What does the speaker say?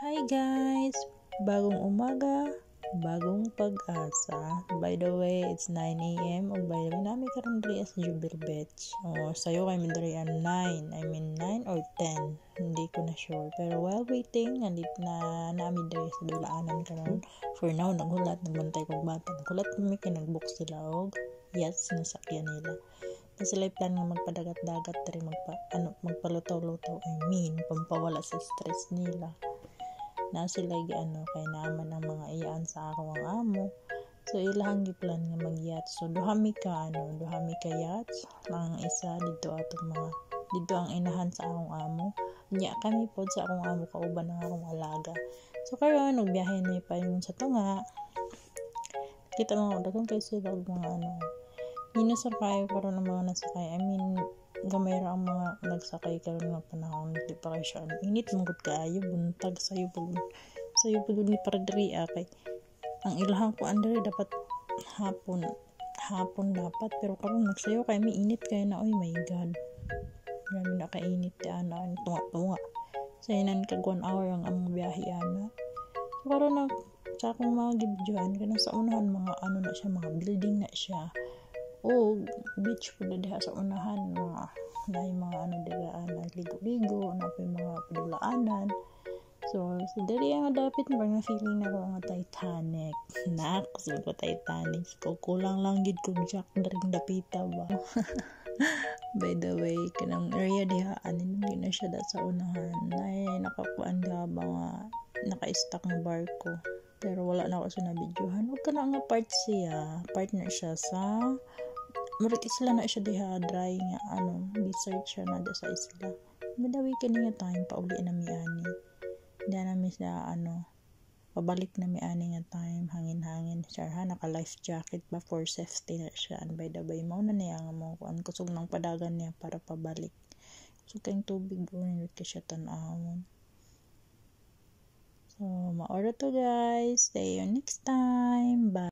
Hi guys! Bagong umaga, bagong pag-asa. By the way, it's 9 a.m. O by the way, namin karon diri sa Jubil Beach. Sayo kay diri 9 or 10. Hindi ko na sure. Pero while waiting, nandito na namin diri sa dulaanan karon. For now, naghulat, nagbantay kong bata. Naghulat kami kay nag-book sila og yes, nasakyan nila. Kasi sila plan nga magpadagat-dagat diri magpalutaw-lutaw. Pampawala sa stress nila. Na sila kay naman ang mga iyaan sa akong amo. So ilahang giplan nga mag-yacht. So duha mi ka yachts. Ang isa dito ang inahan sa akong amo. Nya kami pod sa akong amo kauban ng akong alaga. So karon nagbiyahe na pa yun sa tunga. Kita mo daghang kay sila og mga Hinusar kayo karon ng mga nasakay. Gamay ra ang mga nagsakay karon nga panahon, di pa kay siya init mangud kaayo, buntag sayo pag ni para diri kay ang ilahang ko andre dapat hapon dapat, pero karon nagsayo kay mi init kay na, oy my god, grabe na kainit ana tunga sa inan kag 1 hour ang among biyahe ana. So karon sa akong mga gibidyohan kanang sa unahan mga na siya, mga building na siya. Beach po diha sa unahan, dahil mga nagligo-ligo, na po yung mga padulaanan. So dali ang dapit mo na feeling na ko nga Titanic. Nakso ko Titanic. So, kulang lang gid ko Jack daring dapita ba. By the way, kanang area diha anin na siya sa unahan. Ay nakakuan da ba nga naka-stack ng barko. Pero wala na ako sa nabidyohan. Wag ka na nga partner siya sa Murat isla na siya diha, dry nga research siya na sa isla. Madawi ka niya time pauli na miani. Hindi na mi sa pabalik na miani nga time, hangin siya ha, naka life jacket ba for safety na siya. And by the way, mauna niya nga mo kuan kusog ng padagan niya para pabalik. So kayong tubig urin ka siya tan-awon. So maora to guys. See you next time. Bye.